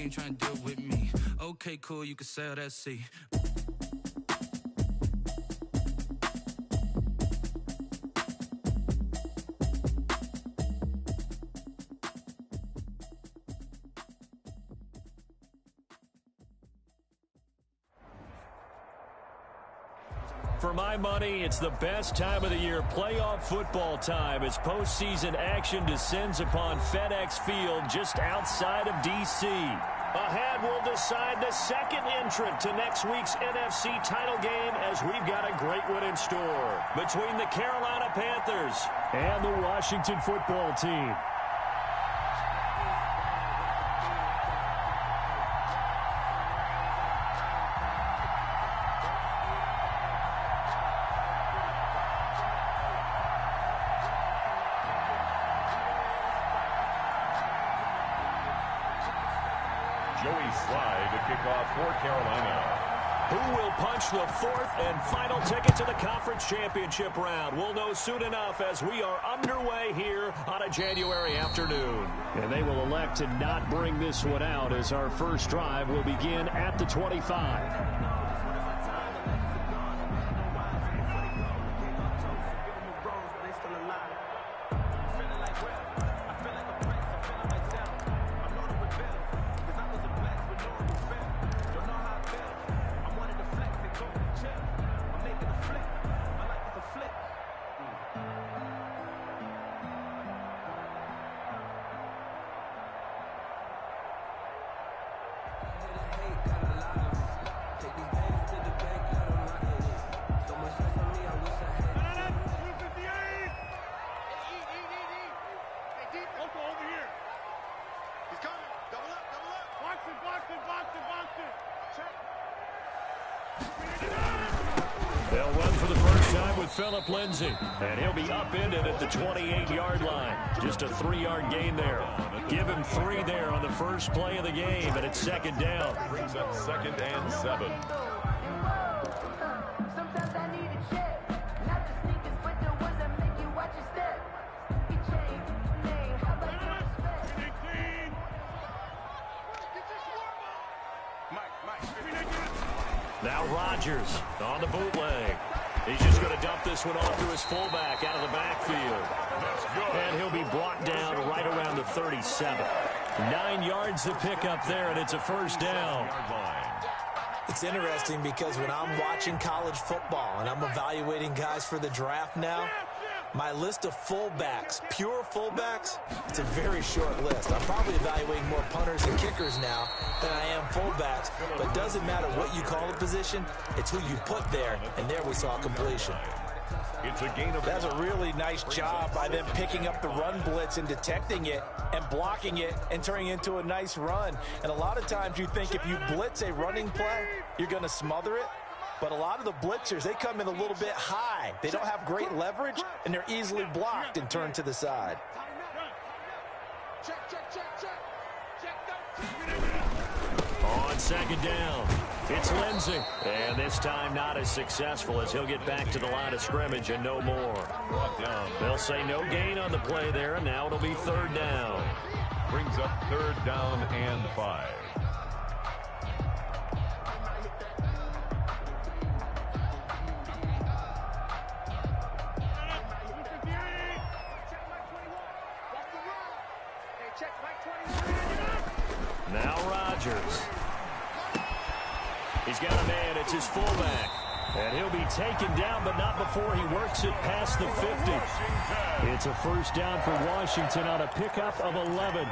ain't trying to deal with me. Okay, cool, you can sail that sea. For my money, it's the best time of the year, playoff football time, as postseason action descends upon FedEx Field just outside of D.C. Ahead, we'll decide the second entrant to next week's NFC title game, as we've got a great one in store between the Carolina Panthers and the Washington football team. Joey Slye to kick off for Carolina. Who will punch the fourth and final ticket to the conference championship round? We'll know soon enough as we are underway here on a January afternoon. And they will elect to not bring this one out, as our first drive will begin at the 25. They'll run for the first time with Phillip Lindsay, and he'll be upended at the 28-yard line. Just a 3-yard gain there. Give him 3 there on the first play of the game, and it's second down. Brings up 2nd and 7. Now Rodgers on the bootleg. He's just going to dump this one off to his fullback out of the backfield. And he'll be brought down right around the 37. 9 yards to pick up there, and it's a first down. It's interesting because when I'm watching college football and I'm evaluating guys for the draft now, my list of fullbacks, pure fullbacks, it's a very short list. I'm probably evaluating more punters and kickers now than I am fullbacks, but it doesn't matter what you call the position, it's who you put there, and there we saw completion. It's a gain of... That's a really nice job by them picking up the run blitz and detecting it and blocking it and turning it into a nice run. And a lot of times you think if you blitz a running play, you're going to smother it. But a lot of the blitzers, they come in a little bit high. They don't have great leverage, and they're easily blocked and turned to the side. On second down, it's Lindsay. And this time not as successful, as he'll get back to the line of scrimmage and no more. They'll say no gain on the play there, and now it'll be third down. Brings up 3rd down and 5. Now Rodgers. He's got a man. It's his fullback. And he'll be taken down, but not before he works it past the 50. It's a first down for Washington on a pickup of 11.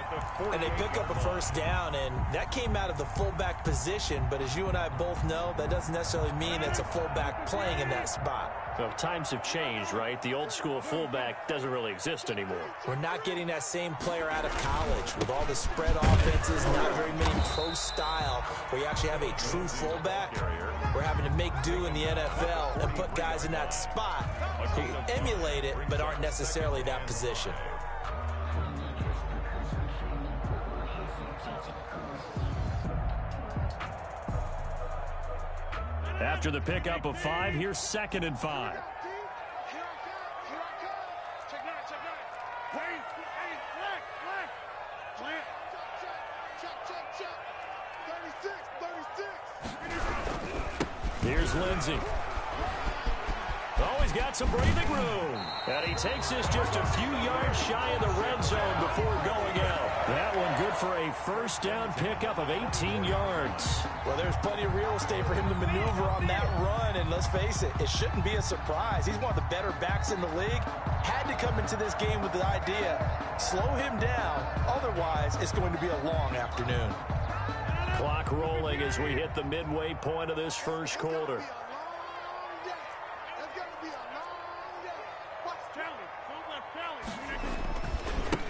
And they pick up a first down, and that came out of the fullback position. But as you and I both know, that doesn't necessarily mean it's a fullback playing in that spot. Well, times have changed, right? The old school fullback doesn't really exist anymore. We're not getting that same player out of college with all the spread offenses, not very many pro style where you actually have a true fullback. We're having to make do in the NFL and put guys in that spot who emulate it but aren't necessarily that position. After the pickup of 5, here's 2nd and 5. Here's Lindsey. Oh, he's got some breathing room. And he takes this just a few yards shy of the red zone before going out. That one good for a first down pickup of 18 yards. Well, there's plenty of real estate for him to maneuver on that run. And let's face it, it shouldn't be a surprise. He's one of the better backs in the league. Had to come into this game with the idea, slow him down. Otherwise, it's going to be a long afternoon. Clock rolling as we hit the midway point of this first quarter.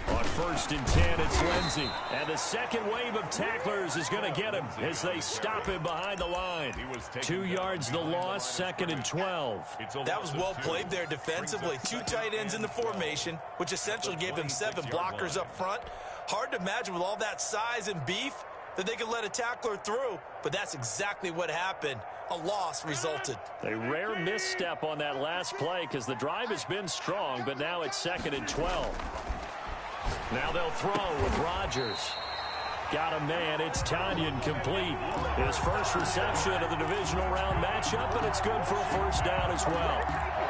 On 1st and 10, it's Lindsey. And the second wave of tacklers is going to get him as they stop him behind the line. 2 yards the loss, 2nd and 12. That was well played there defensively. 2 tight ends in the formation, which essentially gave them 7 blockers up front. Hard to imagine with all that size and beef that they could let a tackler through, but that's exactly what happened. A loss resulted. A rare misstep on that last play because the drive has been strong, but now it's 2nd and 12. Now they'll throw with Rodgers. Got a man. It's Tanyan complete. His first reception of the divisional round matchup, and it's good for a first down as well.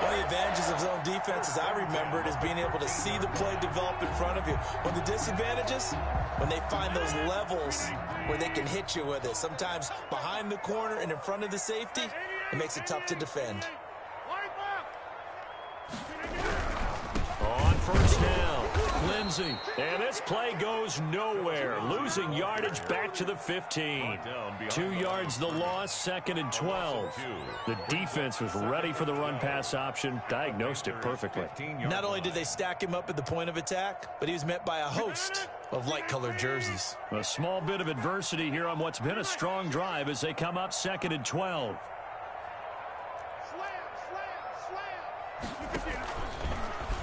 One of the advantages of zone defense, as I remember it, is being able to see the play develop in front of you. When the disadvantages, when they find those levels where they can hit you with it, sometimes behind the corner and in front of the safety, it makes it tough to defend. On first down, Lindsey. And this play goes nowhere. Losing yardage back to the 15. 2 yards the loss, 2nd and 12. The defense was ready for the run-pass option, diagnosed it perfectly. Not only did they stack him up at the point of attack, but he was met by a host of light-colored jerseys. A small bit of adversity here on what's been a strong drive as they come up 2nd and 12.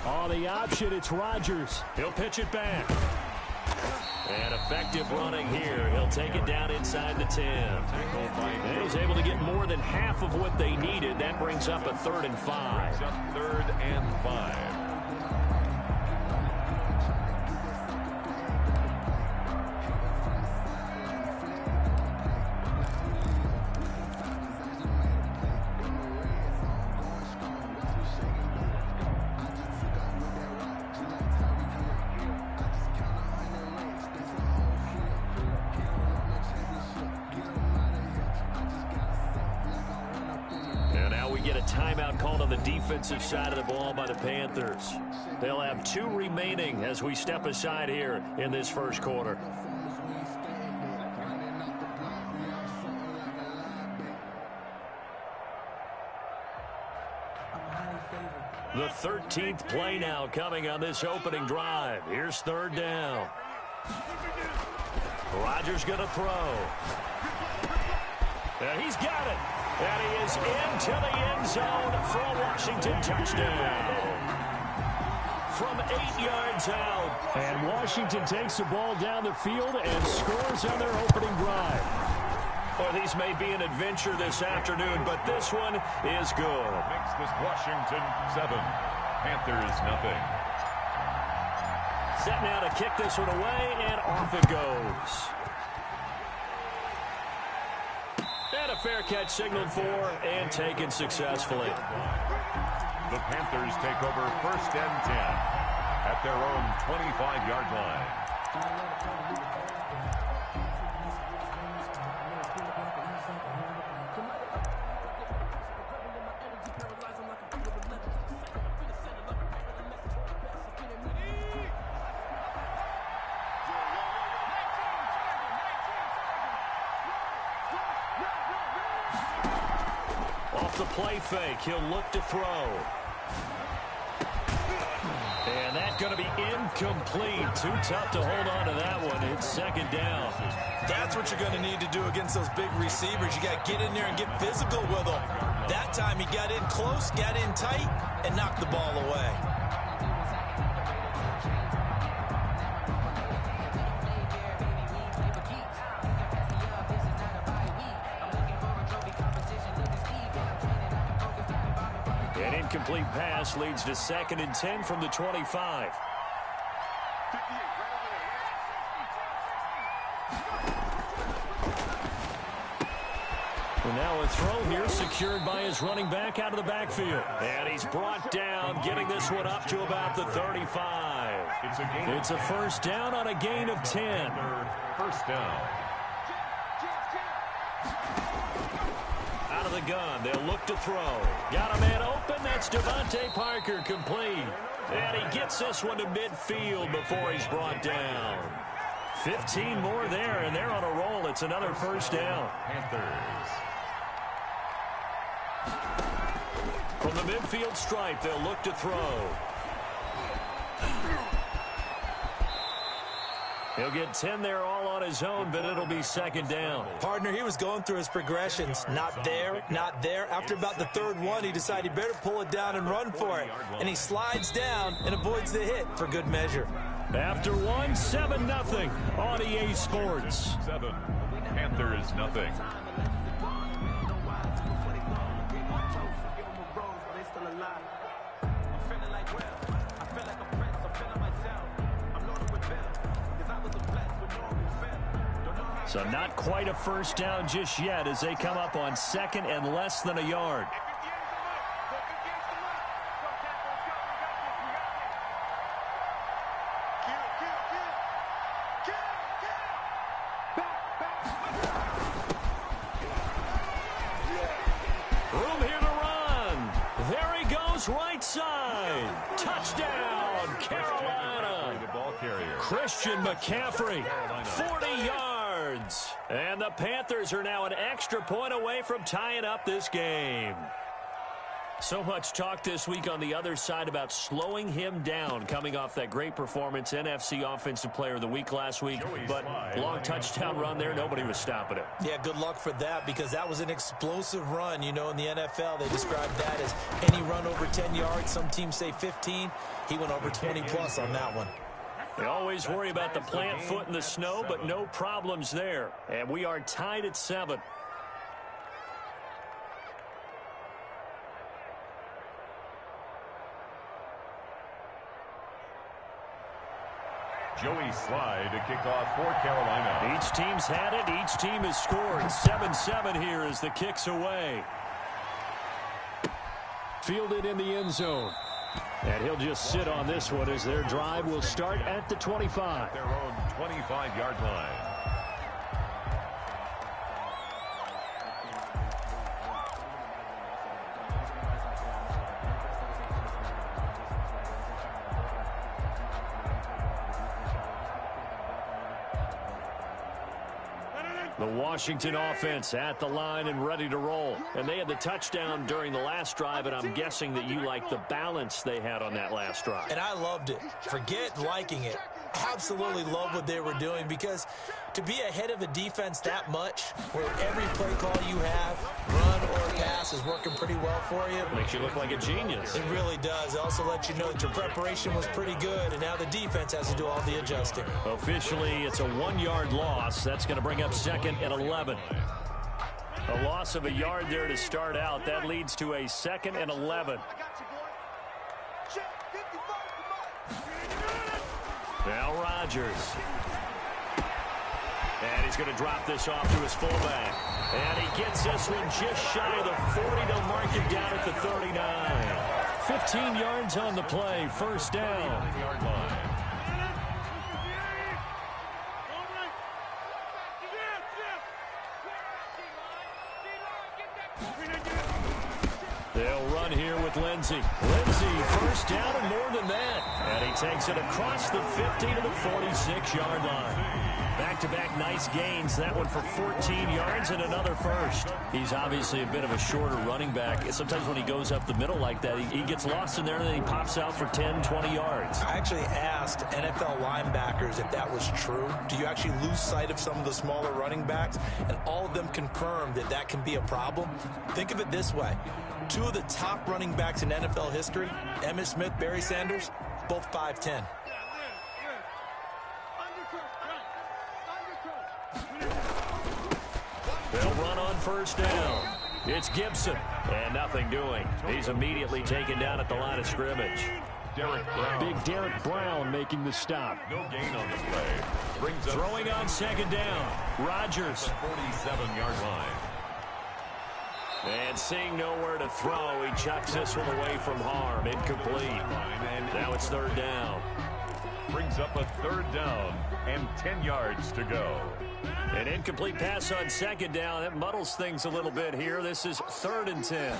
On the option, it's Rodgers. He'll pitch it back. And effective running here. He'll take it down inside the 10. And he's able to get more than half of what they needed. That brings up a 3rd and 5. 3rd and 5. Timeout called on the defensive side of the ball by the Panthers. They'll have 2 remaining as we step aside here in this first quarter. The 13th play now coming on this opening drive. Here's 3rd down. Rodgers going to throw. And he's got it. And he is into the end zone for a Washington touchdown. From 8 yards out. And Washington takes the ball down the field and scores on their opening drive. Well, these may be an adventure this afternoon, but this one is good. Makes this Washington 7. Panthers nothing. Set now to kick this one away, and off it goes. And a fair catch signaled for and taken successfully. The Panthers take over 1st and 10 at their own 25-yard line. The play fake. He'll look to throw. And that's going to be incomplete. Too tough to hold on to that one. It's 2nd down. That's what you're going to need to do against those big receivers. You got to get in there and get physical with them. That time he got in close, got in tight, and knocked the ball away. An incomplete pass leads to 2nd and 10 from the 25. And now a throw here secured by his running back out of the backfield. And he's brought down, getting this one up to about the 35. It's a first down on a gain of 10. First down. Out of the gun, they'll look to throw. Got a man open, that's Devontae Parker, complete. And he gets this one to midfield before he's brought down. 15 more there, and they're on a roll. It's another first down. Panthers. From the midfield stripe, they'll look to throw. He'll get 10 there all on his own, but it'll be second down. Partner, he was going through his progressions. Not there, not there. After about the third one, he decided he better pull it down and run for it. And he slides down and avoids the hit for good measure. After one, 7-0 on EA Sports. 7. Panthers, nothing. So not quite a first down just yet as they come up on second and less than a yard. Room here to run. There he goes, right side. Touchdown, Carolina. The ball carrier. Christian McCaffrey, 40 yards. And the Panthers are now an extra point away from tying up this game. So much talk this week on the other side about slowing him down coming off that great performance, NFC Offensive Player of the Week last week. But long touchdown run there, nobody was stopping it. Yeah, good luck for that because that was an explosive run. You know, in the NFL, they describe that as any run over 10 yards. Some teams say 15. He went over 20-plus on that one. They always worry about the plant foot in the snow, but no problems there. And we are tied at 7. Joey Slye to kick off for Carolina. Each team's had it. Each team has scored. 7-7 here as the kick's away. Fielded in the end zone. And he'll just sit on this one as their drive will start at the 25. Their own 25-yard line. The Washington offense at the line and ready to roll. And they had the touchdown during the last drive, and I'm guessing that you like the balance they had on that last drive. And I loved it. Forget liking it. Absolutely love what they were doing because to be ahead of a defense that much, where every play call you have, run or pass, is working pretty well for you. Makes you look like a genius. It really does. It also lets you know that your preparation was pretty good, and now the defense has to do all the adjusting. Officially, it's a 1-yard loss. That's going to bring up second and 11. A loss of a yard there to start out. That leads to a second and 11. Now Rodgers. And he's going to drop this off to his fullback. And he gets this one just shy of the 40 to mark him down at the 39. 15 yards on the play. First down. They'll run here with Lindsey. Lindsey, first down and more than that. And he takes it across the 50 to the 46-yard line. Back-to-back nice gains. That one for 14 yards and another first. He's obviously a bit of a shorter running back. Sometimes when he goes up the middle like that, he gets lost in there and then he pops out for 10, 20 yards. I actually asked NFL linebackers if that was true. Do you actually lose sight of some of the smaller running backs? And all of them confirmed that that can be a problem. Think of it this way. 2 of the top running backs in NFL history, Emmitt Smith, Barry Sanders, both 5'10". They'll run on first down. It's Gibson, and nothing doing. He's immediately taken down at the line of scrimmage. Derek Brown. Big Derek Brown making the stop. No gain on the play. Brings up Throwing on second down. Rodgers. 47-yard line. And seeing nowhere to throw, he chucks this one away from harm. Incomplete. Now it's third down. Brings up a third down and 10 yards to go. An incomplete pass on second down. That muddles things a little bit here. This is 3rd and 10.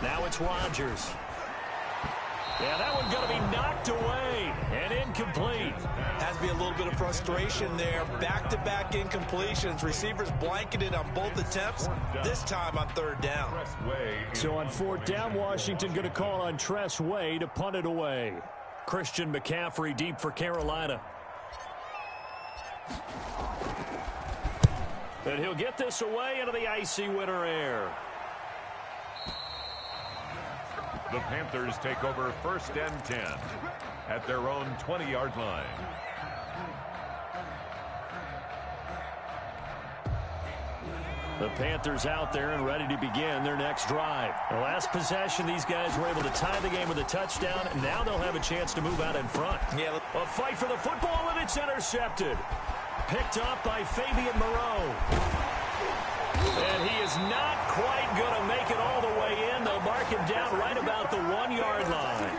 Now it's Rodgers. Yeah, that one's going to be knocked away and incomplete. Has to be a little bit of frustration there. Back-to-back incompletions. Receivers blanketed on both attempts, this time on third down. So on fourth down, Washington going to call on Tress Way to punt it away. Christian McCaffrey deep for Carolina. And he'll get this away into the icy winter air. The Panthers take over 1st and 10 at their own 20-yard line. The Panthers out there and ready to begin their next drive. The last possession, these guys were able to tie the game with a touchdown, and now they'll have a chance to move out in front. Yeah. A fight for the football, and it's intercepted. Picked up by Fabian Moreau. And he is not quite going to make it all the way in. They'll mark him down right about the 1-yard line.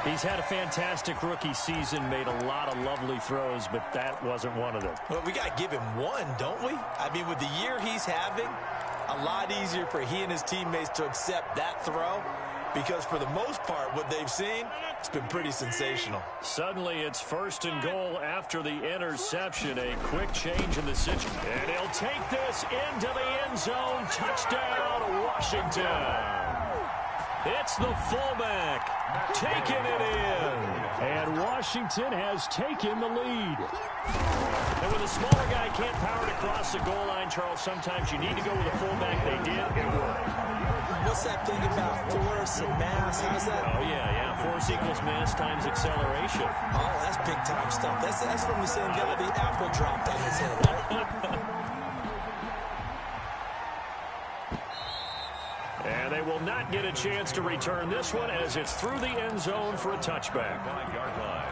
He's had a fantastic rookie season, made a lot of lovely throws, but that wasn't one of them. Well, we got to give him one, don't we? I mean, with the year he's having, a lot easier for he and his teammates to accept that throw, because for the most part, what they've seen, it's been pretty sensational. Suddenly, it's 1st and goal after the interception. A quick change in the situation. And he'll take this into the end zone. Touchdown, Washington. It's the fullback taking it in. And Washington has taken the lead. And when the smaller guy can't power it across the goal line, Charles, sometimes you need to go with a fullback. They did. It worked. What's that thing about force and mass? How's that? Oh, yeah. Force equals mass times acceleration. Oh, that's big-time stuff. That's from the same guy the apple dropped on his head, right? And they will not get a chance to return this one as it's through the end zone for a touchback. 5-yard line.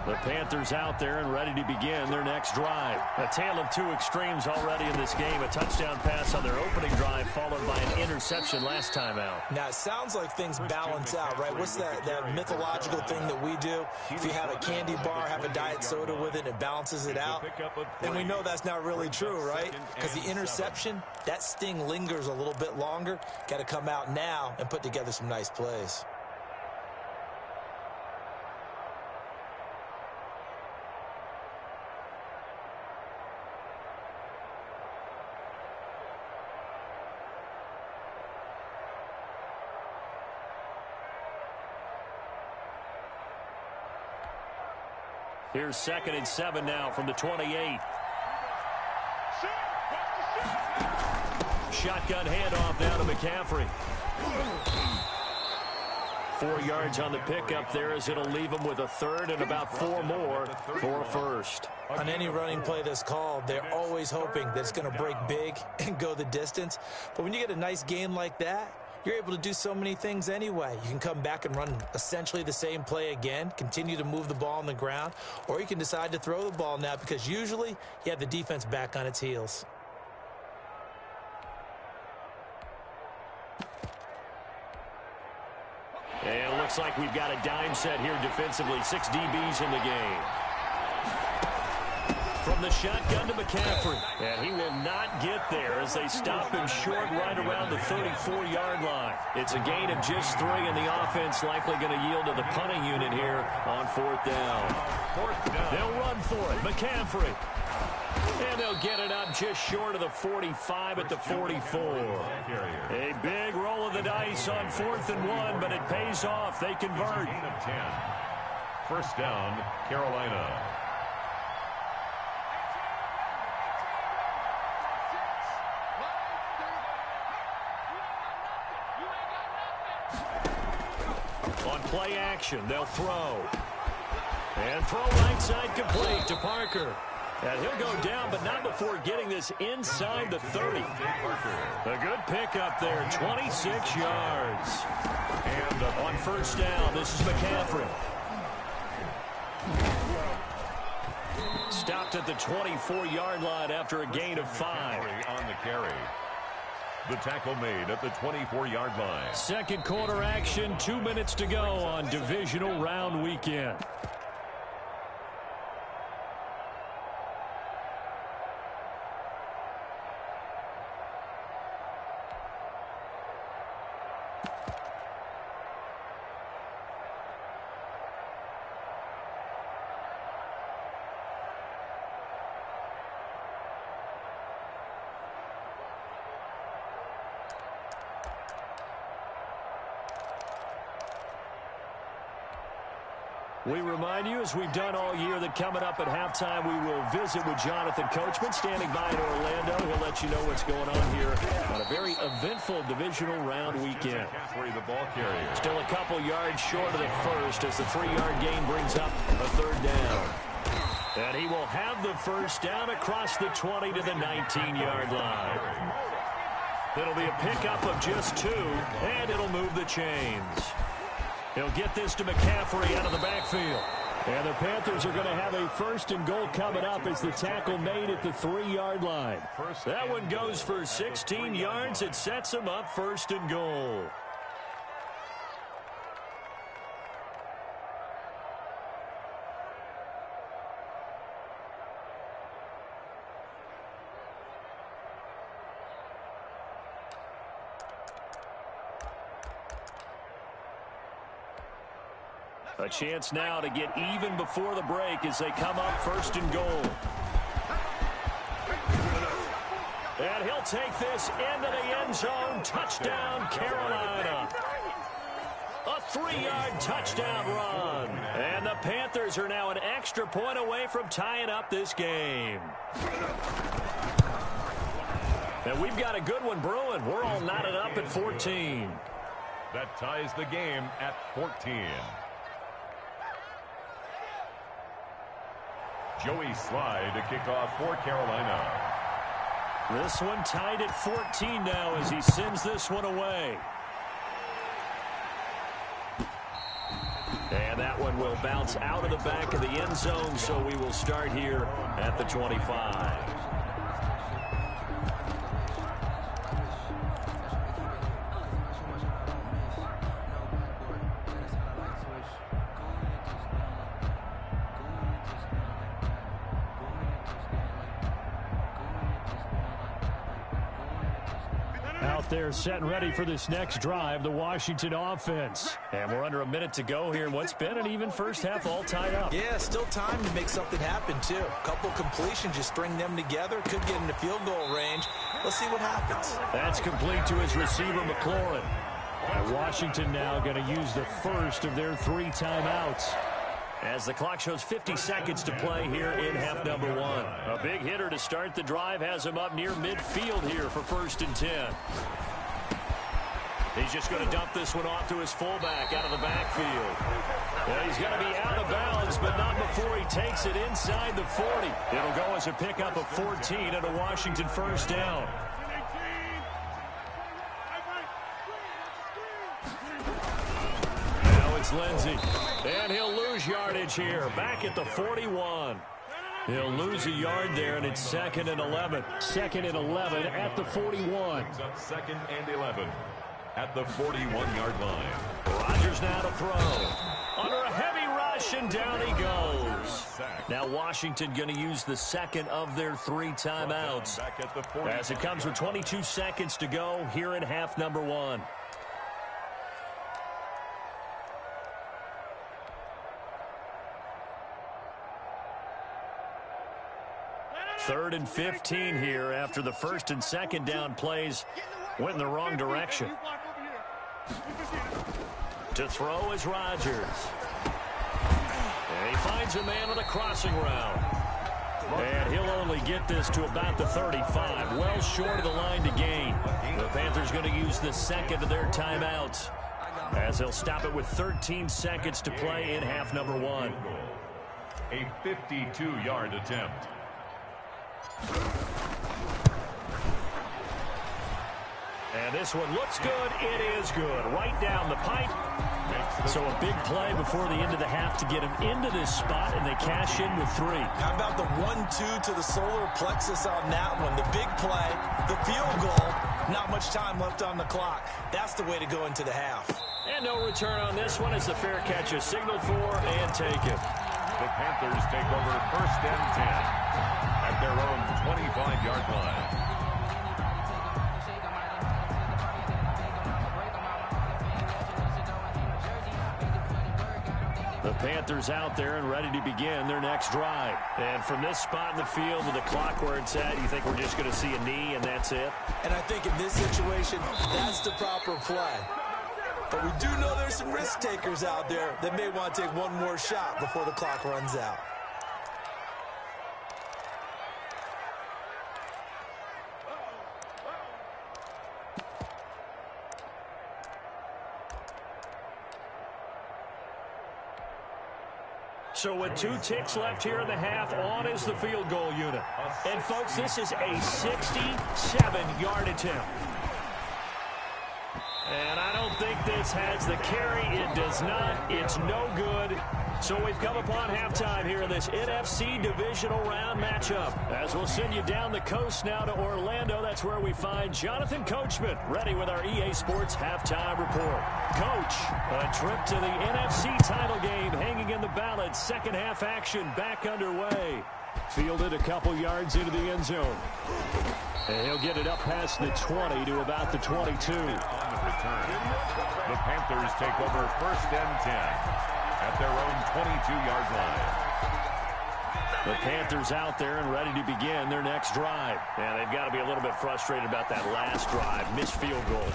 The Panthers out there and ready to begin their next drive. A tale of two extremes already in this game. A touchdown pass on their opening drive followed by an interception last time out. Now, it sounds like things balance out, right? What's that mythological thing that we do? If you have a candy bar, have a diet soda with it, it balances it out. And we know that's not really true, right? Because the interception, that sting lingers a little bit longer. Got to come out now and put together some nice plays. Here's 2nd and 7 now from the 28. Shotgun handoff now to McCaffrey. 4 yards on the pickup there as it'll leave him with a third and about 4 more for a first. On any running play that's called, they're always hoping that it's going to break big and go the distance. But when you get a nice game like that, you're able to do so many things anyway. You can come back and run essentially the same play again, continue to move the ball on the ground, or you can decide to throw the ball now because usually you have the defense back on its heels. And it looks like we've got a dime set here defensively. 6 DBs in the game. From the shotgun to McCaffrey. And he will not get there as they stop him short right around the 34-yard line. It's a gain of just 3, and the offense likely going to yield to the punting unit here on 4th down. They'll run for it. McCaffrey. And they'll get it up just short of the 45 at the 44. A big roll of the dice on 4th and 1, but it pays off. They convert. 1st down, Carolina. On play action, they'll throw. And throw right side complete to Parker. And he'll go down, but not before getting this inside the 30. A good pickup there, 26 yards. And on first down, this is McCaffrey. Stopped at the 24-yard line after a gain of 5. On the carry. The tackle made at the 24-yard line. Second quarter action, 2 minutes to go on divisional round weekend. We remind you, as we've done all year, that coming up at halftime, we will visit with Jonathan Coachman, standing by in Orlando. He'll let you know what's going on here on a very eventful divisional round weekend. The ball carrier. Still a couple yards short of the first as the 3-yard gain brings up a third down. And he will have the first down across the 20 to the 19-yard line. It'll be a pickup of just 2, and it'll move the chains. He'll get this to McCaffrey out of the backfield. And the Panthers are going to have a first and goal coming up as the tackle made at the 3-yard line. That one goes for 16 yards. It sets him up first and goal. A chance now to get even before the break as they come up first and goal. And he'll take this into the end zone. Touchdown, Carolina. A 3-yard touchdown run. And the Panthers are now an extra point away from tying up this game. And we've got a good one brewing. We're all knotted up at 14. That ties the game at 14. Joey Slye to kick off for Carolina. This one tied at 14 now as he sends this one away. And that one will bounce out of the back of the end zone, so we will start here at the 25. They're set and ready for this next drive, the Washington offense. And we're under a minute to go here in what's been an even first half, all tied up. Yeah, still time to make something happen, too. A couple completions, just string them together. Could get into field goal range. Let's see what happens. That's complete to his receiver, McLaurin. And Washington now going to use the first of their 3 timeouts. As the clock shows 50 seconds to play here in half number 1. A big hitter to start the drive has him up near midfield here for first and 10. He's just going to dump this one off to his fullback out of the backfield. Well, he's going to be out of bounds, but not before he takes it inside the 40. It'll go as a pickup of 14 and a Washington first down. Now it's Lindsey. And he'll lose yardage here. Back at the 41. He'll lose a yard there, and it's 2nd and 11. 2nd and 11 at the 41. Second and 11. At the 41-yard line. Rodgers now to throw. Under a heavy rush, and down he goes. Now Washington going to use the second of their 3 timeouts. As it comes with 22 seconds to go here in half number 1. Third and 15 here after the first and second down plays went in the wrong direction. To throw is Rodgers. And he finds a man on the crossing route. And he'll only get this to about the 35, well short of the line to gain. The Panthers going to use the second of their timeouts as they'll stop it with 13 seconds to play in half number 1. A 52-yard attempt. And this one looks good. It is good. Right down the pipe. So a big play before the end of the half to get him into this spot, and they cash in with 3. How about the 1-2 to the solar plexus on that one? The big play, the field goal, not much time left on the clock. That's the way to go into the half. And no return on this one as the fair catch is signaled for and taken. The Panthers take over 1st and 10 at their own 25-yard line. The Panthers out there and ready to begin their next drive. And from this spot in the field with the clock where it's at, you think we're just going to see a knee and that's it? And I think in this situation, that's the proper play. But we do know there's some risk takers out there that may want to take one more shot before the clock runs out. So with 2 ticks left here in the half, on is the field goal unit. And folks, this is a 67-yard attempt. And I don't think this has the carry. It does not. It's no good. So we've come upon halftime here in this NFC divisional round matchup. As we'll send you down the coast now to Orlando, that's where we find Jonathan Coachman ready with our EA Sports halftime report. Coach, a trip to the NFC title game hanging in the balance. Second half action back underway. Fielded a couple yards into the end zone. And he'll get it up past the 20 to about the 22. On the return, the Panthers take over 1st and 10 at their own 22-yard line. The Panthers out there and ready to begin their next drive. And they've got to be a little bit frustrated about that last drive. Missed field goal.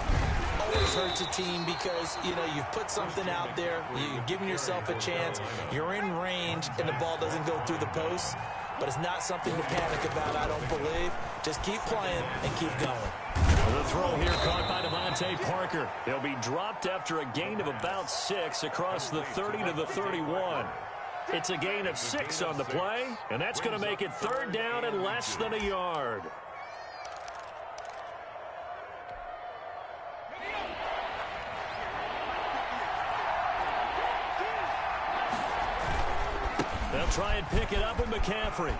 Always hurts a team because, you know, you've put something out there. You're giving yourself a chance. You're in range, and the ball doesn't go through the post. But it's not something to panic about, I don't believe. Just keep playing and keep going. The throw here caught by Devontae Parker. He'll be dropped after a gain of about 6 across the 30 to the 31. It's a gain of 6 on the play, and that's going to make it 3rd down and less than a yard. They'll try and pick it up with McCaffrey.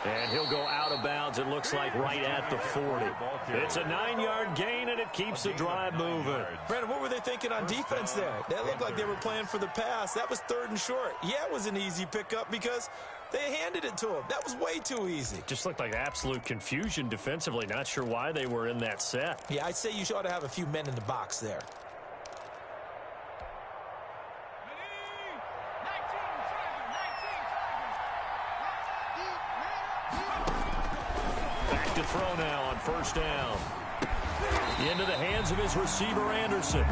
And he'll go out of bounds, it looks like, right at the 40. It's a 9-yard gain, and it keeps the drive moving. Brandon, what were they thinking on defense there? That looked like they were playing for the pass. That was 3rd and short. Yeah, it was an easy pickup because they handed it to him. That was way too easy. Just looked like absolute confusion defensively. Not sure why they were in that set. Yeah, I'd say you ought to have a few men in the box there. To throw now on 1st down. Into the hands of his receiver, Anderson.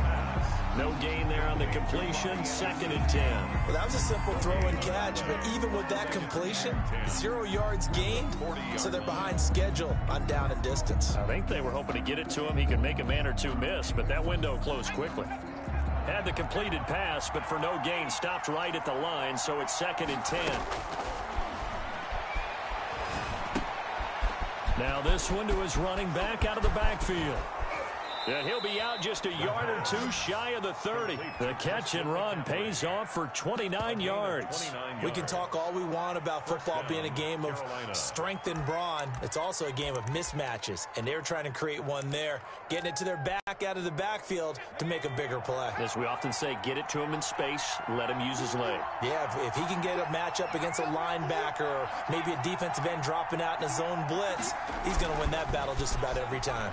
No gain there on the completion. 2nd and 10. Well, that was a simple throw and catch, but even with that completion, 0 yards gained, so they're behind schedule on down and distance. I think they were hoping to get it to him. He could make a man or two miss, but that window closed quickly. Had the completed pass, but for no gain, stopped right at the line, so it's 2nd and 10. Now this one to his running back out of the backfield. And he'll be out just a yard or 2 shy of the 30. The catch and run pays off for 29 yards. We can talk all we want about football being a game of strength and brawn. It's also a game of mismatches, and they're trying to create one there, getting it to their back out of the backfield to make a bigger play. As we often say, get it to him in space, let him use his leg. Yeah, if he can get a matchup against a linebacker or maybe a defensive end dropping out in a zone blitz, he's going to win that battle just about every time.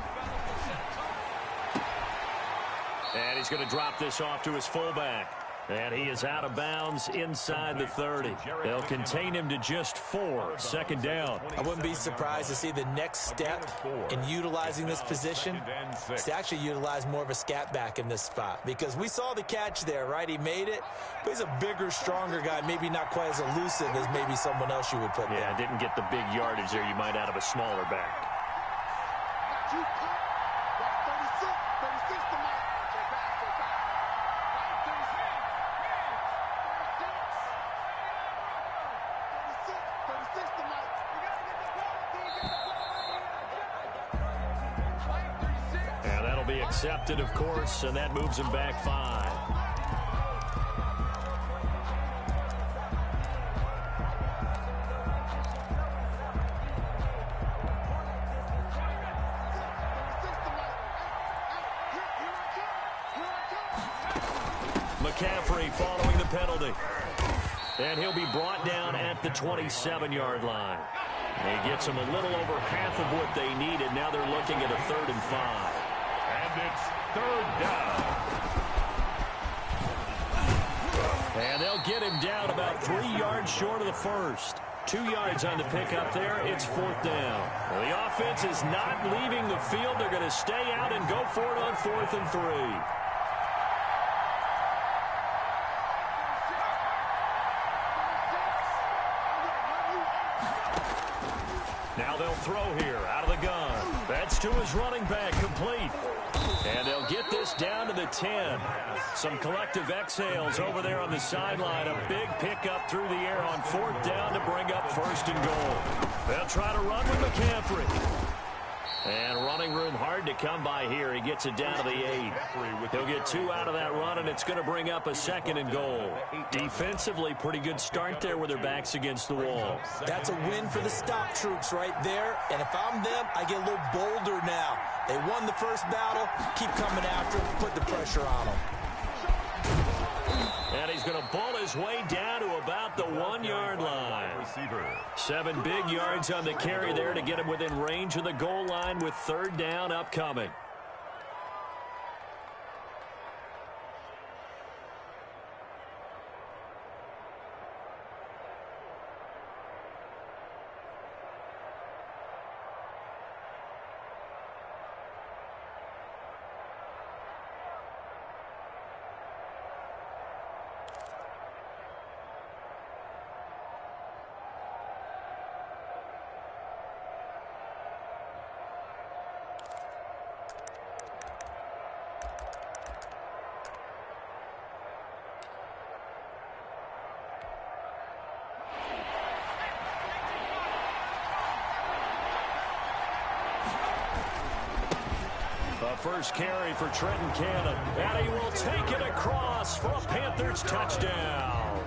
And he's going to drop this off to his fullback. And he is out of bounds inside the 30. They'll contain him to just 4. 2nd down. I wouldn't be surprised to see the next step in utilizing this position is to actually utilize more of a scat back in this spot. Because we saw the catch there, right? He made it. But he's a bigger, stronger guy. Maybe not quite as elusive as maybe someone else you would put there. Yeah, didn't get the big yardage there you might out of a smaller back. intercepted, of course, and that moves him back 5. McCaffrey following the penalty. And he'll be brought down at the 27-yard line. He gets them a little over half of what they needed. Now they're looking at a 3rd and 5. And it's 3rd down. And they'll get him down about 3 yards short of the first. 2 yards on the pickup there. It's 4th down. Well, the offense is not leaving the field. They're going to stay out and go for it on 4th and 3. Now they'll throw here out of the gun. That's to his running back, complete. And they'll get this down to the 10. Some collective exhales over there on the sideline. A big pickup through the air on 4th down to bring up 1st and goal. They'll try to run with McCaffrey. And running room hard to come by here. He gets it down to the 8. He'll get 2 out of that run, and it's going to bring up a 2nd and goal. Defensively, pretty good start there with their backs against the wall. That's a win for the stop troops right there. And if I'm them, I get a little bolder now. They won the first battle. Keep coming after them. Put the pressure on them. And he's going to ball his way down to about the 1-yard line. 7 big yards on the carry there to get him within range of the goal line with 3rd down upcoming. First carry for Trenton Cannon. And he will take it across for a Panthers touchdown.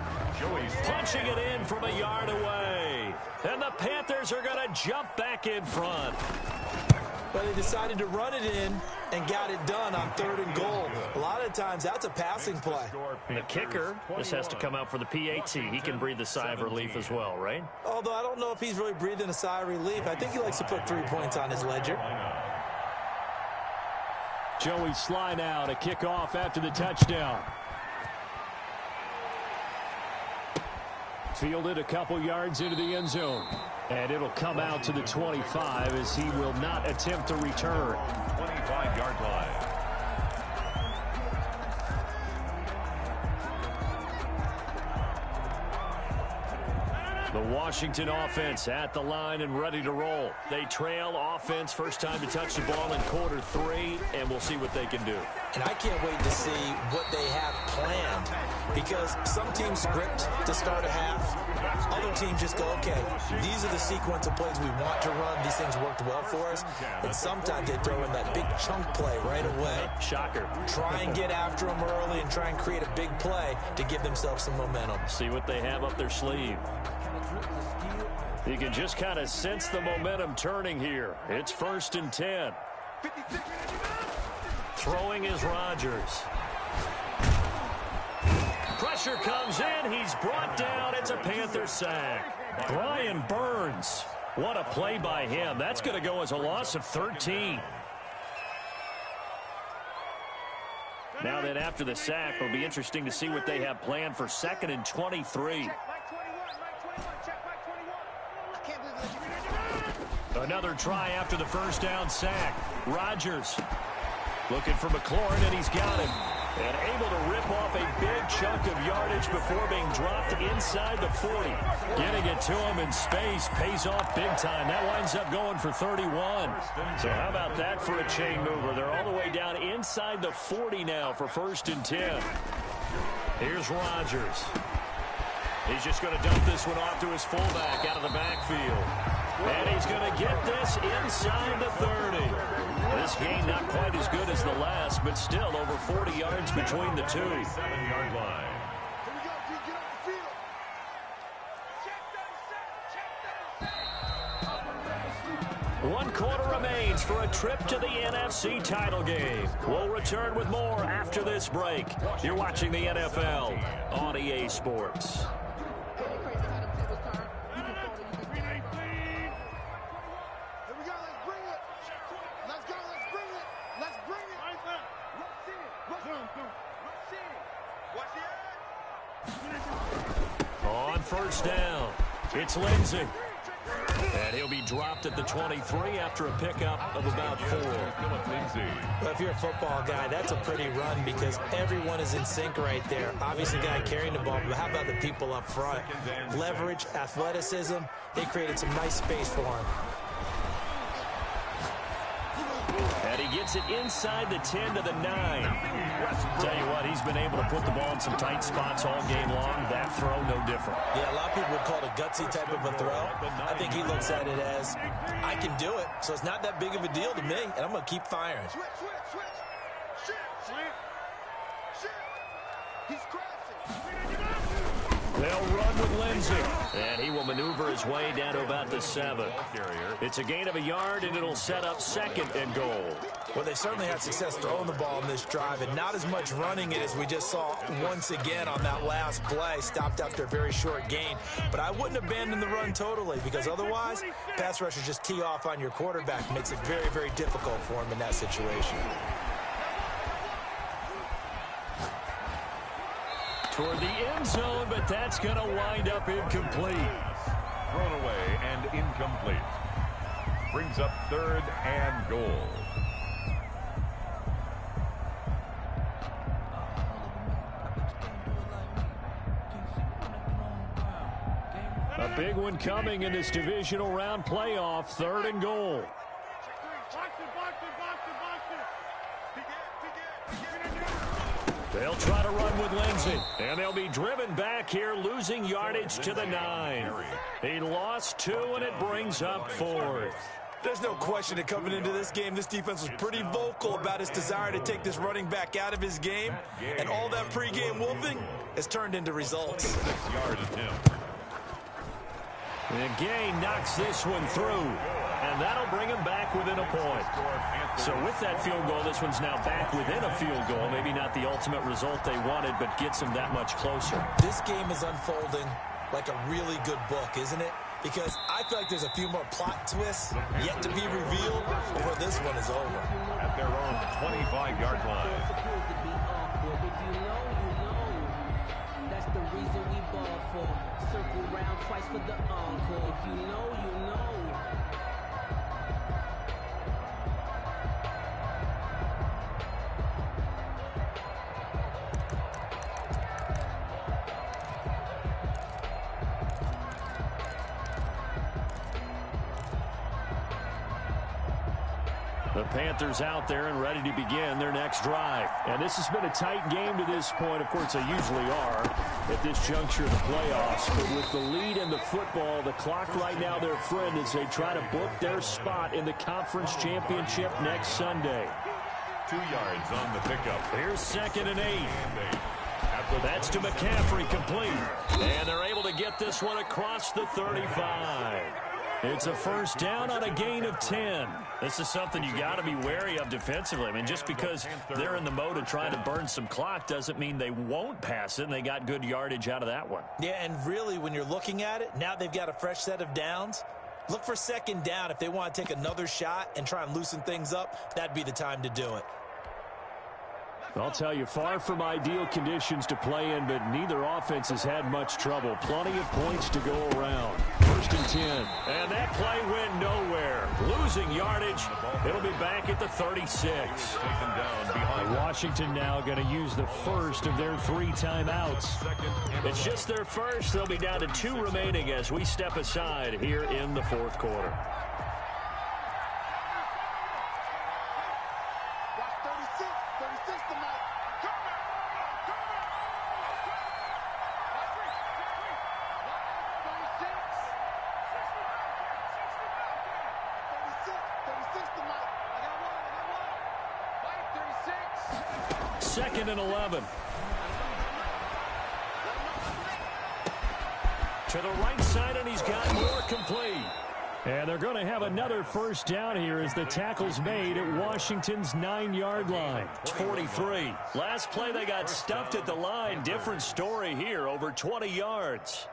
Punching it in from a yard away. And the Panthers are going to jump back in front. Well, they decided to run it in and got it done on 3rd and goal. A lot of times, that's a passing play. The kicker, this has to come out for the PAT. He can breathe a sigh of relief as well, right? Although I don't know if he's really breathing a sigh of relief. I think he likes to put 3 points on his ledger. Joey Sly now to kick off after the touchdown. Fielded a couple yards into the end zone. And it'll come out to the 25 as he will not attempt to return. 25-yard line. The Washington offense at the line and ready to roll. They trail offense, first time to touch the ball in quarter 3, and we'll see what they can do. And I can't wait to see what they have planned, because some teams script to start a half. Other teams just go, okay, these are the sequence of plays we want to run. These things worked well for us. And sometimes they throw in that big chunk play right away. Shocker. Try and get after them early and try and create a big play to give themselves some momentum. See what they have up their sleeve. You can just kind of sense the momentum turning here. It's 1st and 10. Throwing is Rodgers. Pressure comes in. He's brought down. It's a Panther sack. Brian Burns. What a play by him. That's going to go as a loss of 13. Now then, after the sack, it'll be interesting to see what they have planned for 2nd and 23. Another try after the first down sack. Rodgers looking for McLaurin, and he's got him. And able to rip off a big chunk of yardage before being dropped inside the 40. Getting it to him in space pays off big time. That winds up going for 31. So how about that for a chain mover? They're all the way down inside the 40 now for 1st and 10. Here's Rodgers. He's just going to dump this one off to his fullback out of the backfield. And he's going to get this inside the 30. This game not quite as good as the last, but still over 40 yards between the two. 7-yard line. One quarter remains for a trip to the NFC title game. We'll return with more after this break. You're watching the NFL on EA Sports. On first down, it's Lindsey. And he'll be dropped at the 23 after a pickup of about 4. Well, if you're a football guy, that's a pretty run because everyone is in sync right there. Obviously, the guy carrying the ball, but how about the people up front? Leverage, athleticism, they created some nice space for him. And he gets it inside the 10 to the 9. Tell you what, he's been able to put the ball in some tight spots all game long. That throw, no different. Yeah, a lot of people would call it a gutsy type of a throw. I think he looks at it as, I can do it, so it's not that big of a deal to me, and I'm going to keep firing. They'll run with Lindsey, and he will maneuver his way down to about the 7. It's a gain of a yard, and it'll set up 2nd and goal. Well, they certainly had success throwing the ball in this drive, and not as much running it as we just saw once again on that last play. Stopped after a very short gain. But I wouldn't abandon the run totally, because otherwise, pass rushers just tee off on your quarterback. Makes it very, very difficult for him in that situation. Toward the end zone, but that's going to wind up incomplete. Thrown away and incomplete. Brings up 3rd and goal. A big one coming in this divisional round playoff, 3rd and goal. They'll try to run with Lindsey, and they'll be driven back here, losing yardage to the 9. He lost 2, and it brings up 4th. There's no question that coming into this game, this defense was pretty vocal about its desire to take this running back out of his game, and all that pregame wolfing has turned into results. 6 yard attempt. And Gay knocks this one through, and that'll bring him back within a point. So with that field goal, this one's now back within a field goal. Maybe not the ultimate result they wanted, but gets them that much closer. This game is unfolding like a really good book, isn't it? Because I feel like there's a few more plot twists yet to be revealed before this one is over. At their own 25-yard line. That's the reason we ball for. Circle round twice for the encore. If you know, you know. The Panthers out there and ready to begin their next drive. And this has been a tight game to this point. Of course, they usually are at this juncture of the playoffs. But with the lead in the football, the clock right now their friend as they try to book their spot in the conference championship next Sunday. 2 yards on the pickup. Here's 2nd and 8. That's to McCaffrey, complete. And they're able to get this one across the 35. It's a first down on a gain of 10. This is something you got to be wary of defensively. I mean, just because they're in the mode of trying to burn some clock doesn't mean they won't pass it, and they got good yardage out of that one. Yeah, and really, when you're looking at it, now they've got a fresh set of downs. Look for 2nd down. If they want to take another shot and try and loosen things up, that'd be the time to do it. I'll tell you, far from ideal conditions to play in, but neither offense has had much trouble. Plenty of points to go around. 1st and 10. And that play went nowhere. Losing yardage. It'll be back at the 36. Taken down behind Washington now going to use the first of their 3 timeouts. It's just their first. They'll be down to 2 remaining as we step aside here in the 4th quarter. 2nd and 11. To the right side, and he's got more complete. And they're going to have another first down here as the tackle's made at Washington's 9-yard line. 43. Last play they got stuffed at the line. Different story here, over 20 yards.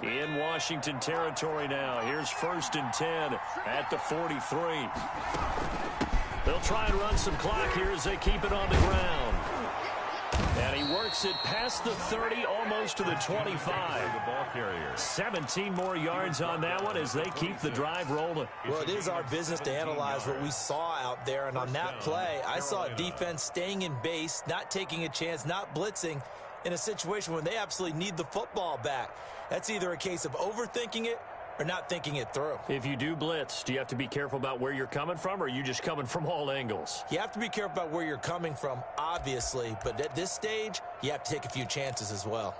In Washington territory now. Here's 1st and 10 at the 43. They'll try and run some clock here as they keep it on the ground. And he works it past the 30, almost to the 25. The ball carrier. 17 more yards on that one as they keep the drive rolling. Well, it is our business to analyze what we saw out there. And on that play, I saw a defense staying in base, not taking a chance, not blitzing in a situation when they absolutely need the football back. That's either a case of overthinking it or not thinking it through. If you do blitz, do you have to be careful about where you're coming from, or are you just coming from all angles? You have to be careful about where you're coming from, obviously, but at this stage, you have to take a few chances as well.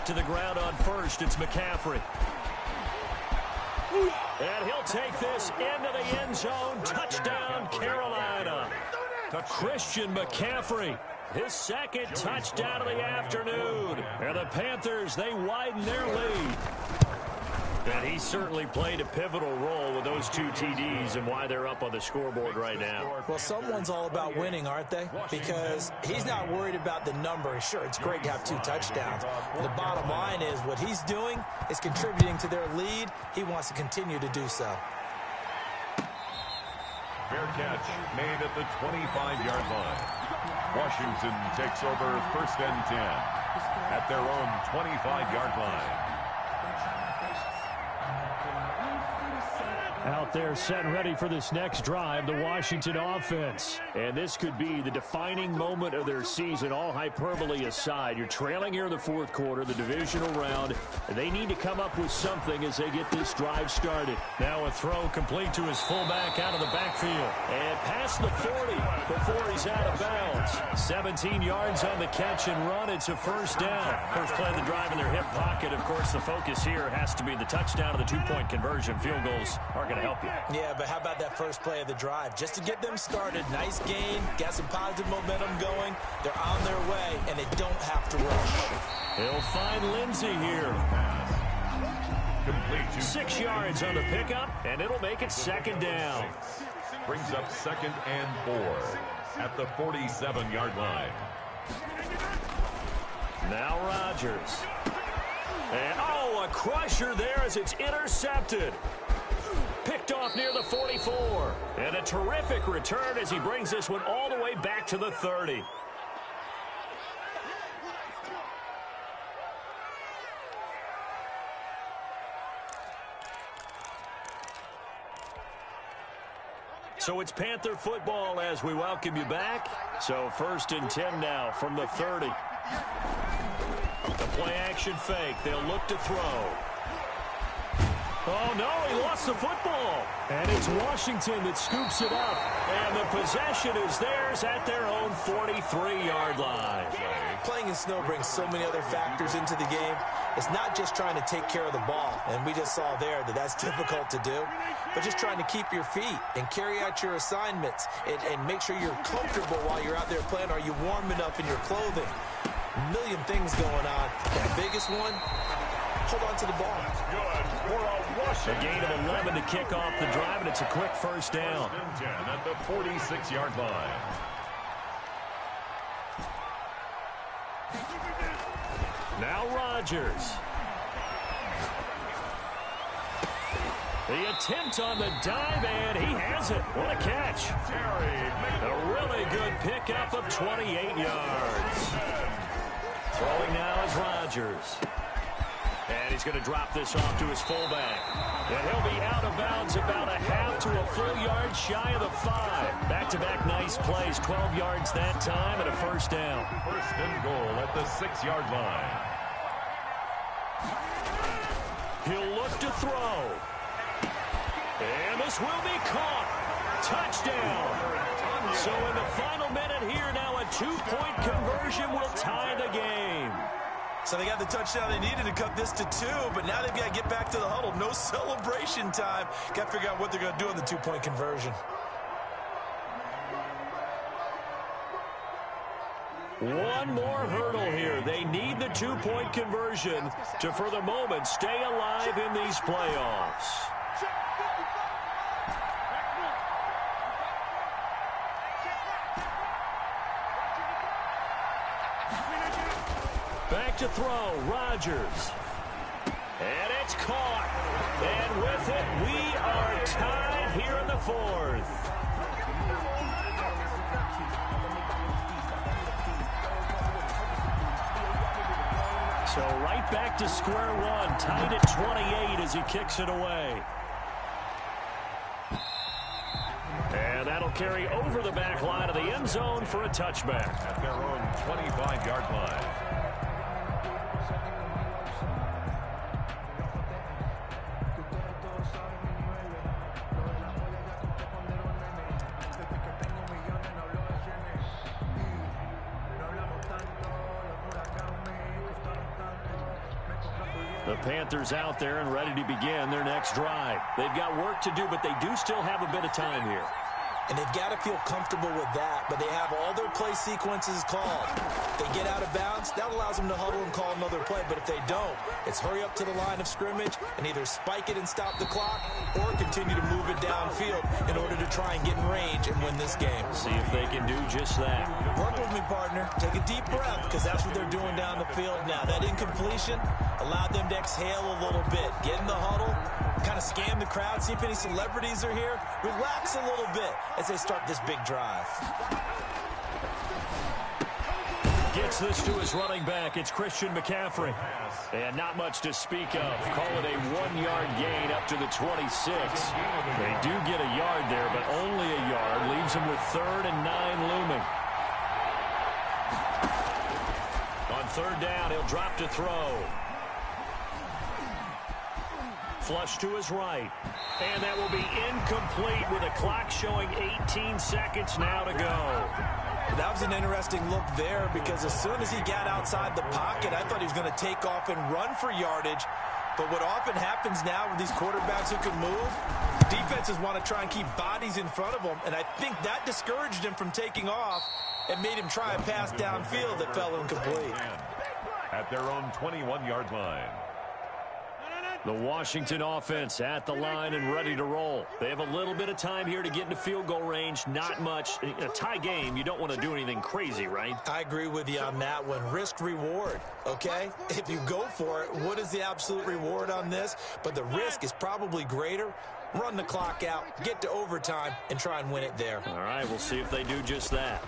To the ground on first, it's McCaffrey. And he'll take this into the end zone. Touchdown, Carolina. Christian McCaffrey, his 2nd touchdown of the afternoon. And the Panthers, they widen their lead. And he certainly played a pivotal role with those 2 TDs and why they're up on the scoreboard right now. Well, someone's all about winning, aren't they? Because he's not worried about the number. Sure, it's great to have 2 touchdowns. But the bottom line is what he's doing is contributing to their lead. He wants to continue to do so. Fair catch made at the 25-yard line. Washington takes over 1st and 10 at their own 25-yard line. Out there set and ready for this next drive, the Washington offense. And this could be the defining moment of their season, all hyperbole aside. You're trailing here in the 4th quarter, the divisional round. They need to come up with something as they get this drive started. Now a throw complete to his fullback out of the backfield. And past the 40 before he's out of bounds. 17 yards on the catch and run. It's a first down. First play of the drive in their hip pocket. Of course, the focus here has to be the touchdown of the 2-point conversion. Field goals are going to help you. Yeah, but how about that first play of the drive? Just to get them started, nice gain, got some positive momentum going. They're on their way, and they don't have to rush. He'll find Lindsey here. 6 yards on the pickup, and it'll make it 2nd down. Brings up 2nd and 4 at the 47-yard line. Now Rodgers. And, a crusher there as it's intercepted. Picked off near the 44. And a terrific return as he brings this one all the way back to the 30. So it's Panther football as we welcome you back. So 1st and 10 now from the 30. The play action fake. They'll look to throw. Oh, no, he lost the football. And it's Washington that scoops it up. And the possession is theirs at their own 43-yard line. Playing in snow brings so many other factors into the game. It's not just trying to take care of the ball, and we just saw there that that's difficult to do, but just trying to keep your feet and carry out your assignments and make sure you're comfortable while you're out there playing. Are you warm enough in your clothing? A million things going on. The biggest one, hold on to the ball. A gain of 11 to kick off the drive, and it's a quick first down. 10 at the 46-yard line. Now Rodgers. The attempt on the dive, and he has it. What a catch. A really good pickup of 28 yards. Throwing now is Rodgers. And he's going to drop this off to his fullback. And he'll be out of bounds about a half to a full yard shy of the 5. Back-to-back nice plays, 12 yards that time, and a first down. First and goal at the 6-yard line. He'll look to throw. And this will be caught. Touchdown. So in the final minute here now, a 2-point conversion will tie the game. So they got the touchdown they needed to cut this to 2, but now they've got to get back to the huddle. No celebration time. Got to figure out what they're going to do on the 2-point conversion. One more hurdle here. They need the 2-point conversion to, for the moment, stay alive in these playoffs. Back to throw, Rodgers. And it's caught. And with it, we are tied here in the 4th. So right back to square one, tied at 28 as he kicks it away. And that'll carry over the back line of the end zone for a touchback. At their own 25-yard line. The Panthers out there and ready to begin their next drive. They've got work to do, but they do still have a bit of time here. And they've got to feel comfortable with that, but they have all their play sequences called. If they get out of bounds, that allows them to huddle and call another play. But if they don't, it's hurry up to the line of scrimmage and either spike it and stop the clock or continue to move it downfield in order to try and get in range and win this game. See if they can do just that. Work with me, partner. Take a deep breath, because that's what they're doing down the field now. That incompletion allowed them to exhale a little bit. Get in the huddle, kind of scan the crowd, see if any celebrities are here. Relax a little bit as they start this big drive. Gets this to his running back. It's Christian McCaffrey. And not much to speak of. Call it a 1-yard gain up to the 26. They do get a yard there, but only a yard. Leaves them with 3rd and 9 looming. On 3rd down, he'll drop to throw. Flush to his right. And that will be incomplete with a clock showing 18 seconds now to go. That was an interesting look there, because as soon as he got outside the pocket, I thought he was going to take off and run for yardage. But what often happens now with these quarterbacks who can move, defenses want to try and keep bodies in front of them, and I think that discouraged him from taking off and made him try a pass downfield that fell incomplete. At their own 21-yard line. The Washington offense at the line and ready to roll. They have a little bit of time here to get into field goal range. Not much. In a tie game, you don't want to do anything crazy, right? I agree with you on that one. Risk-reward, okay? If you go for it, what is the absolute reward on this? But the risk is probably greater. Run the clock out, get to overtime, and try and win it there. All right, we'll see if they do just that.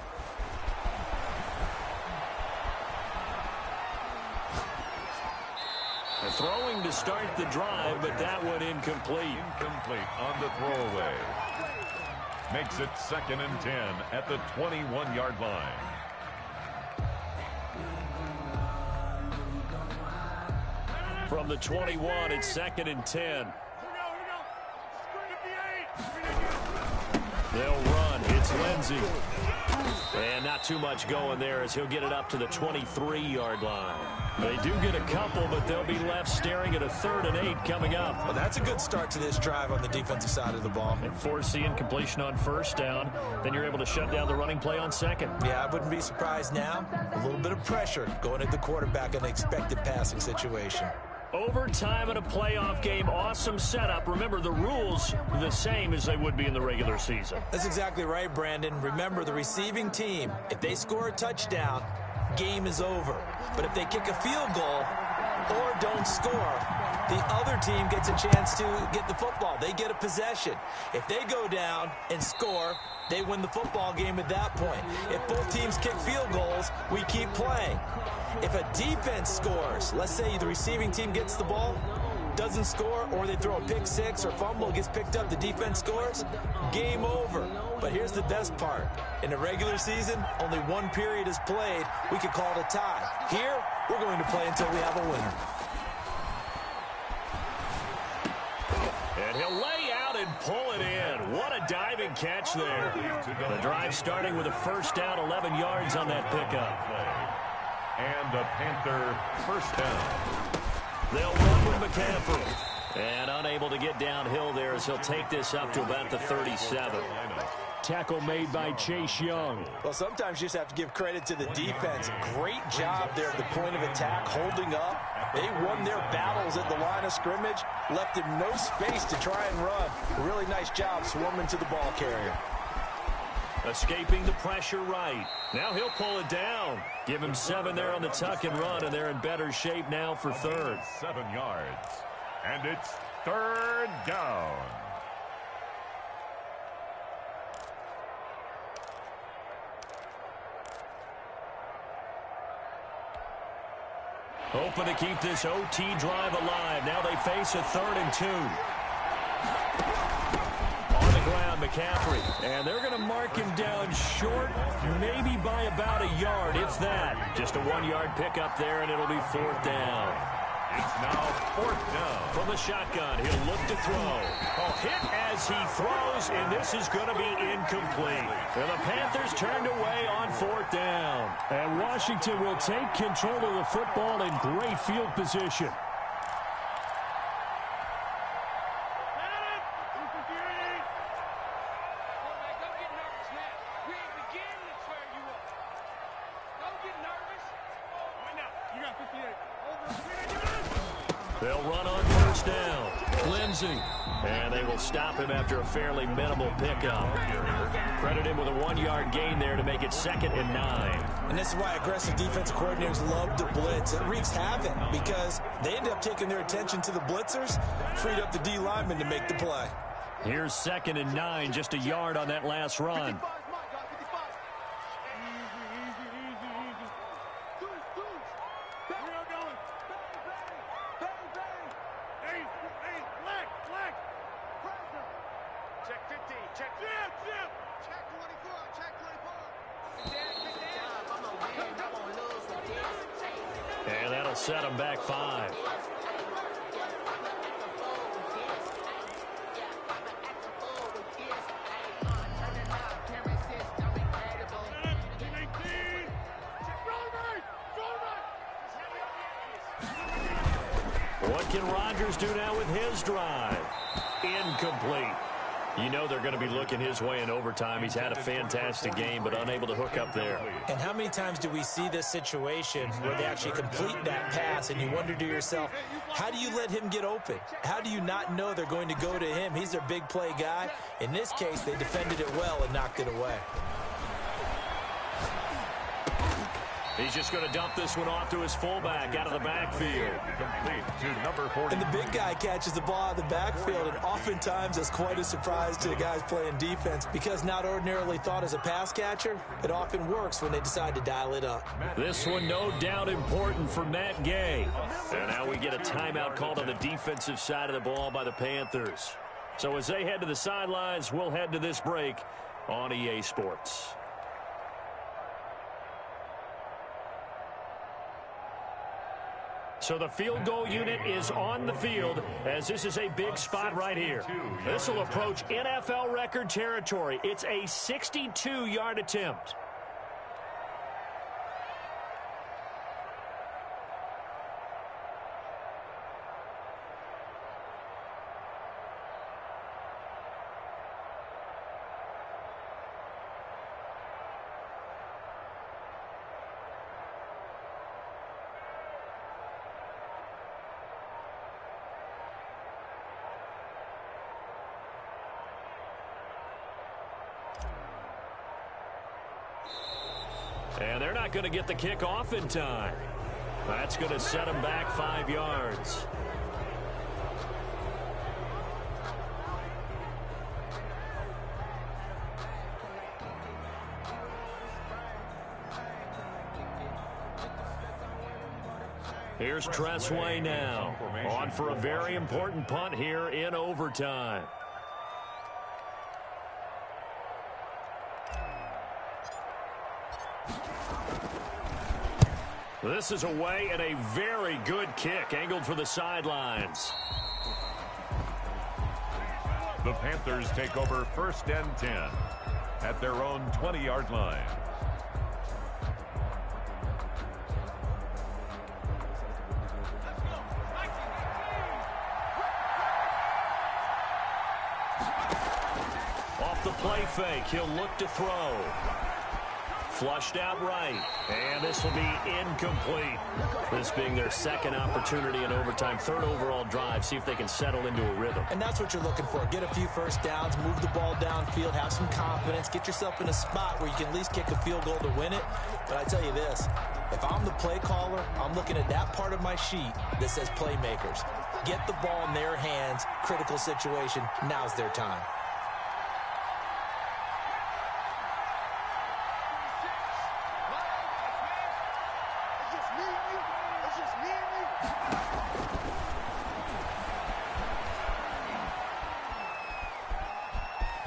Throwing to start the drive, but that one incomplete. Incomplete on the throwaway. Makes it 2nd and 10 at the 21-yard line. From the 21, it's 2nd and 10. They'll run. It's Lindsey. And not too much going there as he'll get it up to the 23-yard line. They do get a couple, but they'll be left staring at a 3rd and 8 coming up. Well, that's a good start to this drive on the defensive side of the ball. And force the incompletion on 1st down. Then you're able to shut down the running play on 2nd. Yeah, I wouldn't be surprised now. A little bit of pressure going at the quarterback in the expected passing situation. Overtime in a playoff game, awesome setup. Remember, the rules are the same as they would be in the regular season. That's exactly right, Brandon. Remember, the receiving team, if they score a touchdown, game is over. But if they kick a field goal or don't score, the other team gets a chance to get the football. They get a possession. If they go down and score, they win the football game at that point. If both teams kick field goals, we keep playing. If a defense scores, let's say the receiving team gets the ball, doesn't score, or they throw a pick six or fumble, gets picked up, the defense scores, game over. But here's the best part. In the regular season, only one period is played. We could call it a tie. Here, we're going to play until we have a winner. pull it in. What a diving catch there. The drive starting with a first down, 11 yards on that pickup. And a Panther first down. They'll run with McCaffrey. And unable to get downhill there as he'll take this up to about the 37. Tackle made by Chase Young. Well, sometimes you just have to give credit to the defense. Great job there at the point of attack, holding up. They won their battles at the line of scrimmage, left him no space to try and run. Really nice job swarming to the ball carrier. Escaping the pressure right. Now he'll pull it down. Give him 7 there on the tuck and run, and they're in better shape now for third. 7 yards. And it's third down. Hoping to keep this OT drive alive. Now they face a 3rd and 2. On the ground, McCaffrey. And they're going to mark him down short, maybe by about a yard, if that. Just a 1-yard pickup there, and it'll be 4th down. It's now 4th down. From the shotgun, he'll look to throw. A hit as he throws, and this is going to be incomplete. And the Panthers turned away on 4th down. And Washington will take control of the football in great field position. They'll run on first down. Lindsay. And they will stop him after a fairly minimal pickup. Credit him with a 1-yard gain there to make it 2nd and 9. And this is why aggressive defensive coordinators love to blitz. It wreaks havoc because they end up taking their attention to the blitzers, freed up the D lineman to make the play. Here's 2nd and 9, just a yard on that last run. And that'll set them back 5. What can Rodgers do now with his drive? Incomplete. You know they're going to be looking his way in overtime. He's had a fantastic game, but unable to hook up there. And how many times do we see this situation where they actually complete that pass and you wonder to yourself, how do you let him get open? How do you not know they're going to go to him? He's their big play guy. In this case, they defended it well and knocked it away. He's just going to dump this one off to his fullback out of the backfield. Complete to number 40. And the big guy catches the ball out of the backfield, and oftentimes it's quite a surprise to the guys playing defense because not ordinarily thought as a pass catcher, it often works when they decide to dial it up. This one no doubt important for Matt Gay. And now we get a timeout called on the defensive side of the ball by the Panthers. So as they head to the sidelines, we'll head to this break on EA Sports. So the field goal unit is on the field as this is a big spot right here. This will approach NFL record territory. It's a 62-yard attempt. And they're not going to get the kick off in time. That's going to set them back 5 yards. Here's Tress Way now, on for a very important punt here in overtime. This is away and a very good kick, angled for the sidelines. The Panthers take over 1st and 10 at their own 20-yard line. Off the play fake, he'll look to throw. Flushed out right, and this will be incomplete. This being their second opportunity in overtime, third overall drive, see if they can settle into a rhythm. And that's what you're looking for. Get a few first downs, move the ball downfield, have some confidence, get yourself in a spot where you can at least kick a field goal to win it. But I tell you this, if I'm the play caller, I'm looking at that part of my sheet that says playmakers. Get the ball in their hands, critical situation, now's their time.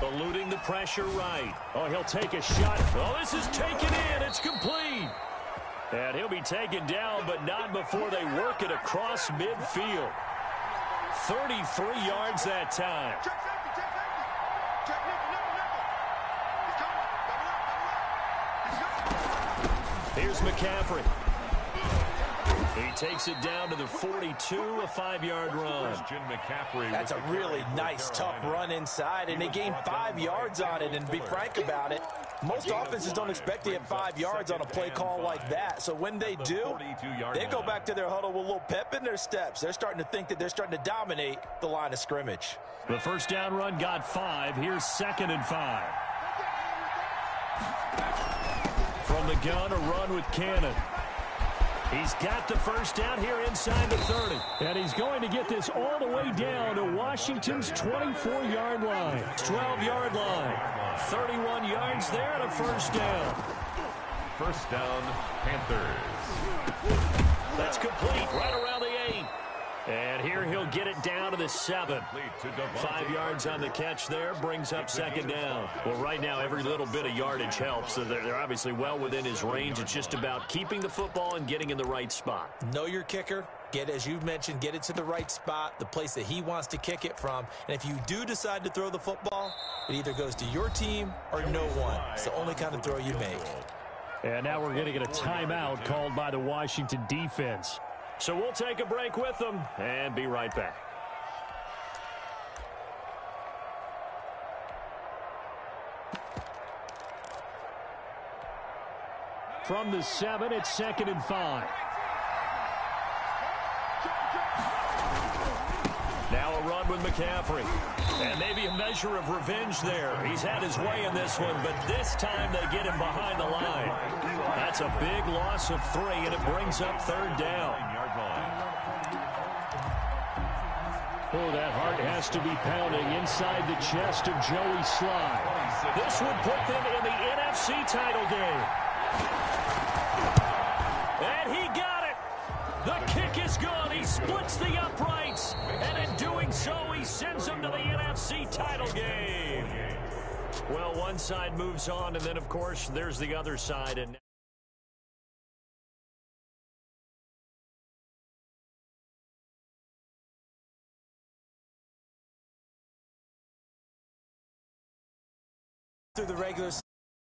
Eluding the pressure right. Oh, he'll take a shot. Oh, this is taken in. It's complete. And he'll be taken down, but not before they work it across midfield. 33 yards that time. Here's McCaffrey. He takes it down to the 42, a 5-yard run. That's a really nice, tough run inside, and they gained 5 yards on it. And to be frank about it, most offenses don't expect to get 5 yards on a play call like that. So when they do, they go back to their huddle with a little pep in their steps. They're starting to think that they're starting to dominate the line of scrimmage. The first down run got 5. Here's 2nd and 5. From the gun, a run with Cannon. He's got the first down here inside the 30. And he's going to get this all the way down to Washington's 24-yard line. 12-yard line. 31 yards there and a first down. First down, Panthers. That's complete right around the 8. And here he'll get it down to the 7. 5 yards on the catch there, brings up 2nd down. Well, right now, every little bit of yardage helps. So they're obviously well within his range. It's just about keeping the football and getting in the right spot. Know your kicker. As you mentioned, get it to the right spot, the place that he wants to kick it from. And if you do decide to throw the football, it either goes to your team or no one. It's the only kind of throw you make. And now we're going to get a timeout called by the Washington defense. So we'll take a break with them and be right back. From the 7, it's 2nd and 5. Now a run with McCaffrey. And maybe a measure of revenge there. He's had his way in this one, but this time they get him behind the line. That's a big loss of 3, and it brings up 3rd down. Oh, that heart has to be pounding inside the chest of Joey Slye. This would put them in the NFC title game. And he got it. The kick is good. He splits the uprights. And in doing so, he sends them to the NFC title game. Well, one side moves on, and then, of course, there's the other side. And through the regular